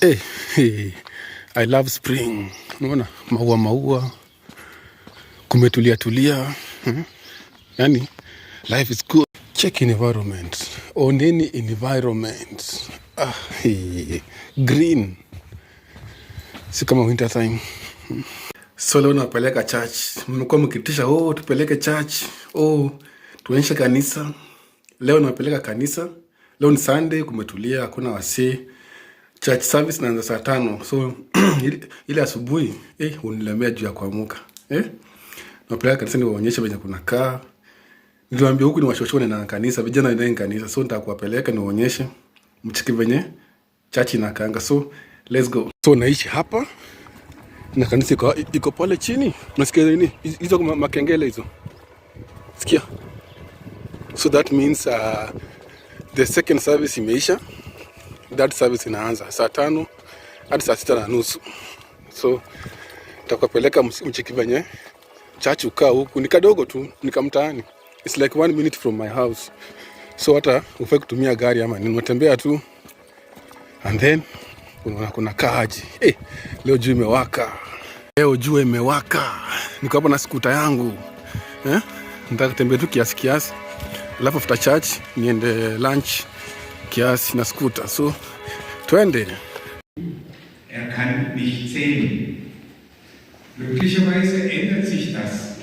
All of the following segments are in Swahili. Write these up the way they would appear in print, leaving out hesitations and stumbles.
Hey, I love spring. Unaona maua kumetulia tulia. Yani life is good. Check environment. Oneni environment. Green. Si kama winter time. So leo napeleka church. Mmekuwa mkitisha tupeleke church. Tuonyeshe kanisa. Leo napeleka kanisa. Leo ni Sunday, kumetulia, hakuna wasee. Church service naanza saa 5. So ile asubuhi unilemea juu ya kuamka. Napeleka kanisa niwaonyeshe venye kunakaa. Niliwaambia huku ni washoshone na kanisa, vijana ni kanisa. So nitakuwapeleka niwaonyeshe mchiki venye church inakaanga. So let's go. So naishi hapa na kanisa iko pale chini. Unasikia nini? Hizo makengele hizo. Sikia. So that means the second service imeisha. That service inaanza saa 5 hadi saa 6:30. So nitakupeleka mchiki venye church ukaa huku. Ni kadogo tu, ni kamtaani. It's like 1 minute from my house. So hata ufai kutumia gari ama nini, unatembea tu. And then kuna kaji. Leo jua imewaka. Niko hapa na skuta yangu. Nataka kutembea tu kiasi. Alafu after church niende lunch kiasi na skuta. So twende. Kann nicht sehen. Glücklicherweise ändert sich das.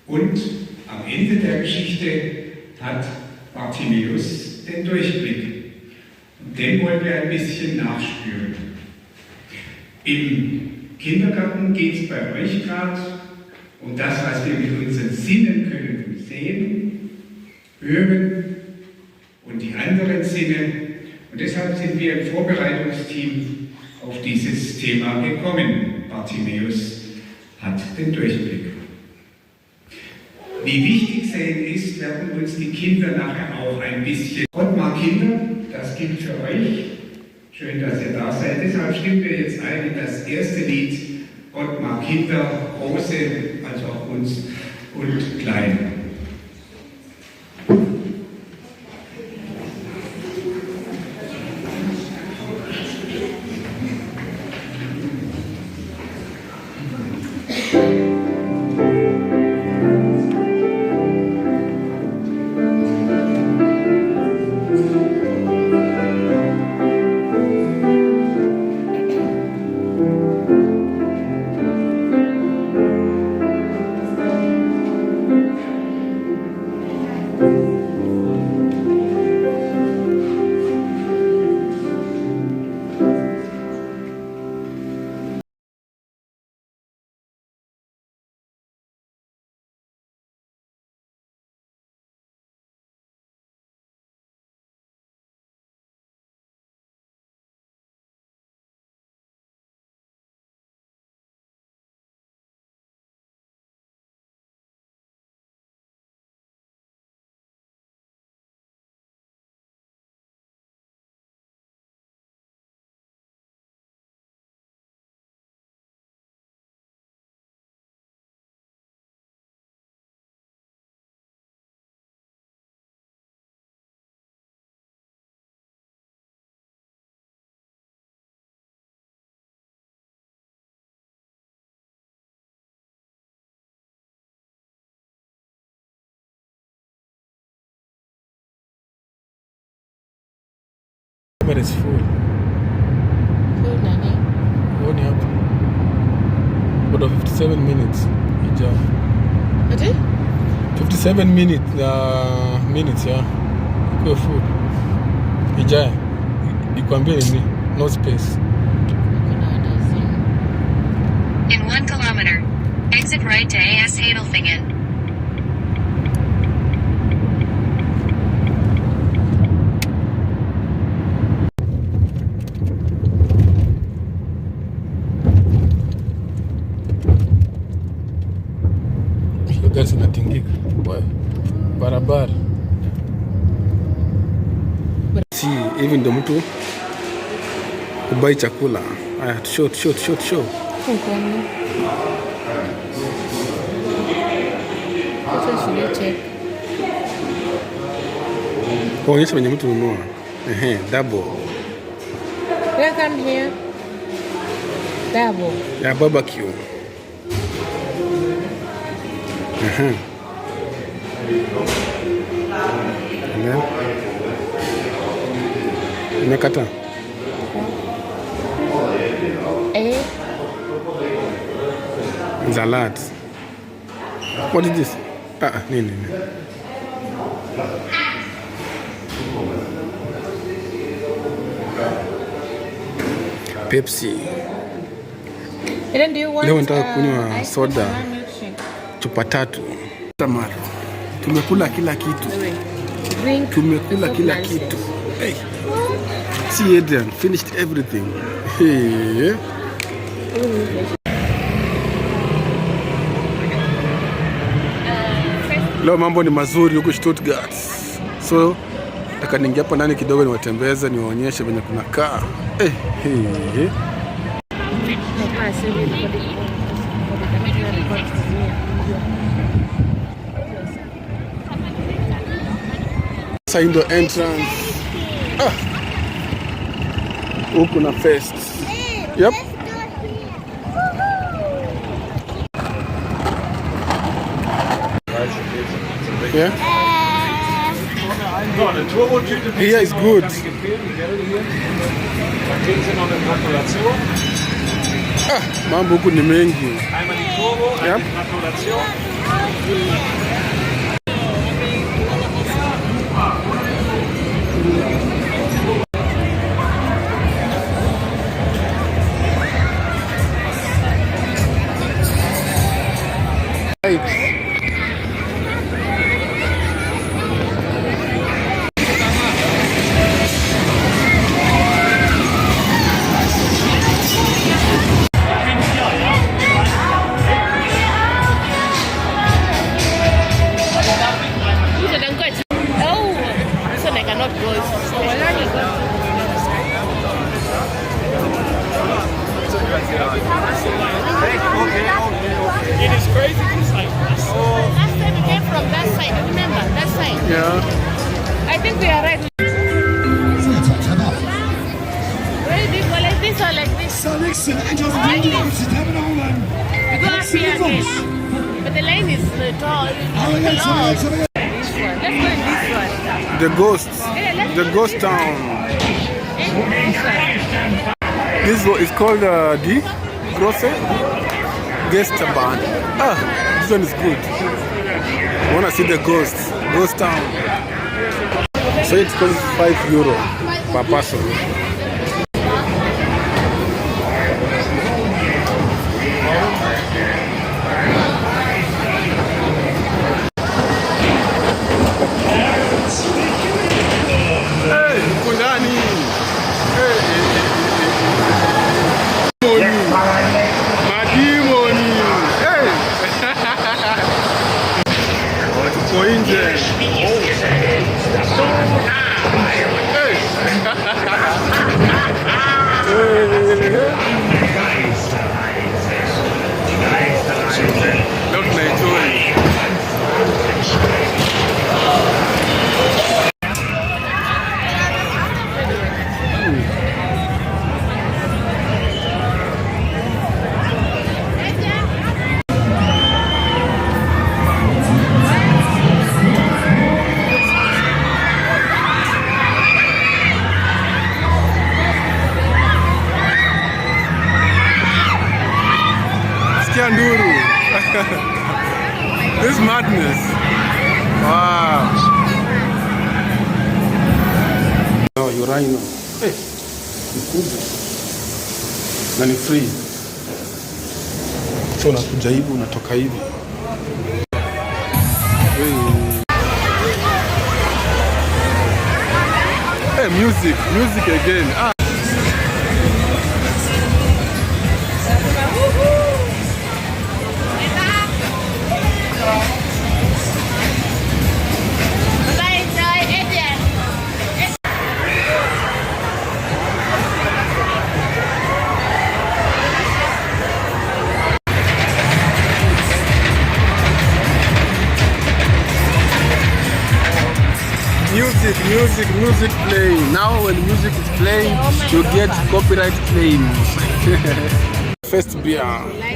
Und am Ende der Geschichte hat Bartimäus den Durchblick. Und den wollen wir ein bisschen nachspüren. Im Kindergarten geht es bei euch gerade um das, was wir mit unseren Sinnen können, sehen, hören und die anderen Sinne. Und deshalb sind wir im Vorbereitungsteam auf dieses Thema gekommen. Bartimäus hat den Durchblick. Wie wichtig sehen ist, werden uns die Kinder nachher auch ein bisschen. Ottmar Kinder, das gilt für euch. Schön, dass ihr da seid. Deshalb stimmen wir jetzt ein in das erste Lied Ottmar Kinder, große, also auch uns und kleine. But it's full. Full nani? Only up. But 57 minutes. Ija. Ati? 57 minutes. Minutes, yeah. Go food. Ija. Ikwambia nini? No space. In 1 kilometer, exit right to AS Hadelfingen. Gari zinatingika barabara. Si hivi ndo mtu kubai chakula. Haya, short. Mkono. Sasa shule check. Onyesha venye mtu ununua. Double. come here? Double. Yeah, barbecue. Umekata? Salad. What is this? Nini. Pepsi. Then do you want leo nataka kunywa soda chupa 3. Tamara. Tumekula kila kitu. Tumekula kila kitu. Hey. See Adrian finished everything. Hey. Leo mambo ni mazuri huko Stuttgart. So nataka niingia hapa ndani kidogo niwatembeze niwaonyeshe venye kunakaa. Hey. Saindo entrance. Huku na fest. Yep. Yeah. Here is good. Mambo huku ni mengi. Yep. It is crazy to say. Last time we came from that side, remember? That side. Yeah. I think we are right. Where do you go like this or like this? Like this. We go up here again. But the line is tall. Long. Let's go in this one. The ghost. Yeah, The ghost town. This one is called the Grosse Geisterbahn. This one is good. I want to see the ghost town. So it costs €5 per person. Nduru. This madness. Wow. No, you're right now. Hey, ni kubwa. Na ni free. So unakuja hivi unatoka hivi. Hey, music again. Music. music playing. Now when music is playing, you get copyright claims. First beer,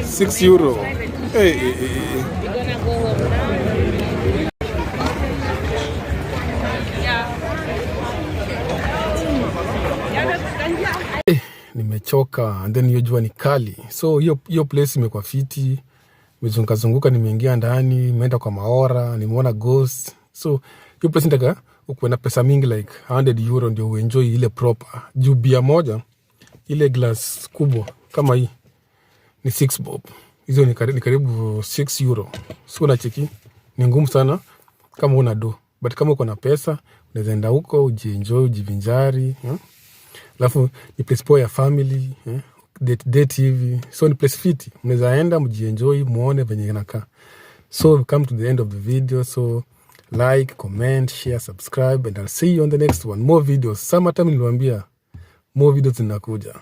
€6. Hey. You're gonna go home now. Nimechoka and then hiyo jua ni kali. So hiyo place imekuwa fiti. Nimezunguka nimeingia ndani, nimeenda kwa Maora, nimeona ghost. So hiyo place nitaka ukuwe na pesa mingi like €100 ndio uenjoy ile proper. Juu bia moja ile glass kubwa kama hii ni 6 bob. Hizo ni karibu €6. So unacheki ni ngumu sana kama una do. But kama uko na pesa, unaweza enda huko ujienjoy, ujivinjari, alafu ni place poa ya family, date hivi. So ni place fiti. Mnaweza enda mjienjoy, muone venye inakaa. So we come to the end of the video. So like, comment, share, subscribe and I'll see you on the next one. More videos. Summertime niliwaambia more videos zinakuja.